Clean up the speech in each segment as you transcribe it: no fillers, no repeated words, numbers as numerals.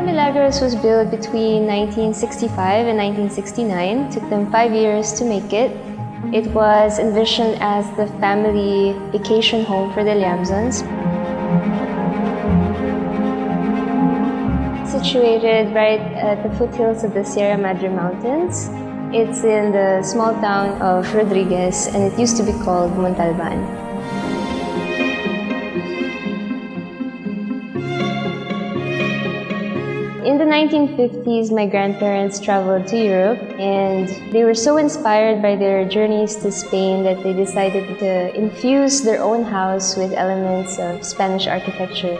Milagros was built between 1965 and 1969. It took them 5 years to make it. It was envisioned as the family vacation home for the Liamzons. Situated right at the foothills of the Sierra Madre Mountains. It's in the small town of Rodriguez, and it used to be called Montalban. In the 1950s, my grandparents traveled to Europe, and they were so inspired by their journeys to Spain that they decided to infuse their own house with elements of Spanish architecture.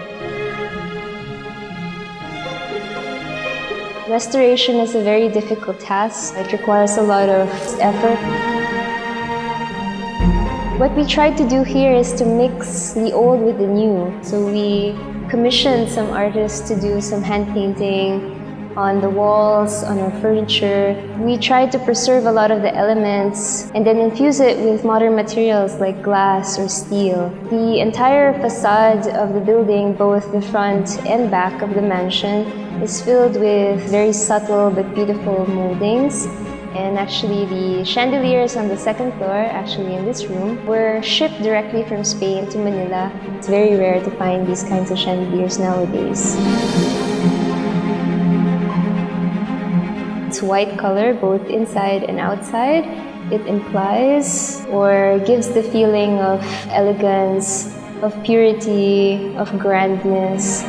Restoration is a very difficult task. It requires a lot of effort. What we tried to do here is to mix the old with the new. So we commissioned some artists to do some hand painting on the walls, on our furniture. We tried to preserve a lot of the elements and then infuse it with modern materials like glass or steel. The entire facade of the building, both the front and back of the mansion, is filled with very subtle but beautiful moldings. And actually, the chandeliers on the second floor, actually in this room, were shipped directly from Spain to Manila. It's very rare to find these kinds of chandeliers nowadays. It's white color, both inside and outside. It implies or gives the feeling of elegance, of purity, of grandness.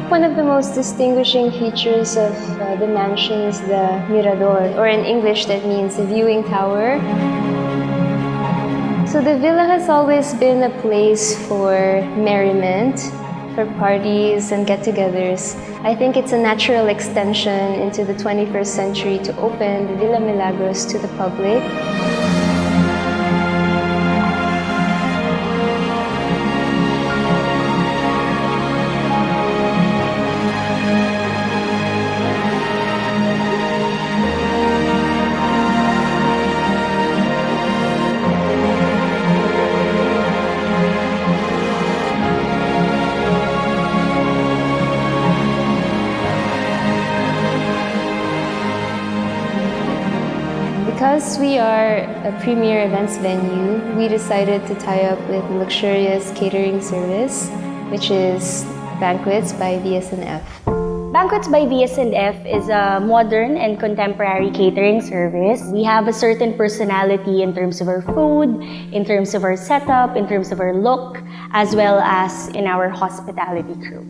One of the most distinguishing features of the mansion is the Mirador, or in English that means the viewing tower. So the villa has always been a place for merriment, for parties and get-togethers. I think it's a natural extension into the 21st century to open the Villa Milagros to the public. Because we are a premier events venue, we decided to tie up with a luxurious catering service, which is Banquets by VS&F. Banquets by VS&F is a modern and contemporary catering service. We have a certain personality in terms of our food, in terms of our setup, in terms of our look, as well as in our hospitality crew.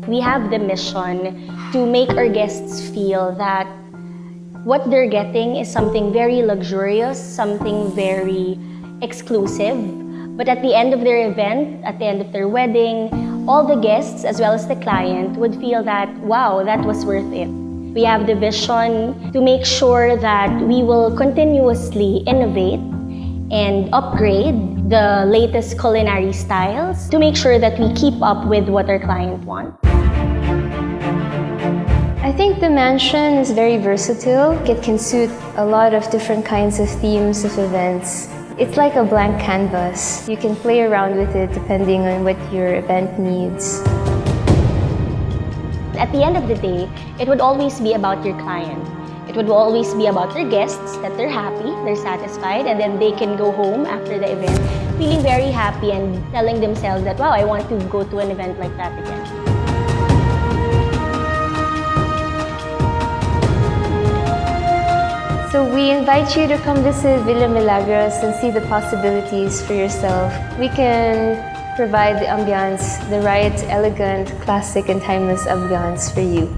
We have the mission to make our guests feel that what they're getting is something very luxurious, something very exclusive. But at the end of their event, at the end of their wedding, all the guests as well as the client would feel that, wow, that was worth it. We have the vision to make sure that we will continuously innovate and upgrade the latest culinary styles to make sure that we keep up with what our client wants. I think the mansion is very versatile. It can suit a lot of different kinds of themes of events. It's like a blank canvas. You can play around with it depending on what your event needs. At the end of the day, it would always be about your client. It would always be about your guests, that they're happy, they're satisfied, and then they can go home after the event feeling very happy and telling themselves that, wow, I want to go to an event like that again. So we invite you to come visit Villa Milagros and see the possibilities for yourself. We can provide the ambiance, the right, elegant, classic, and timeless ambiance for you.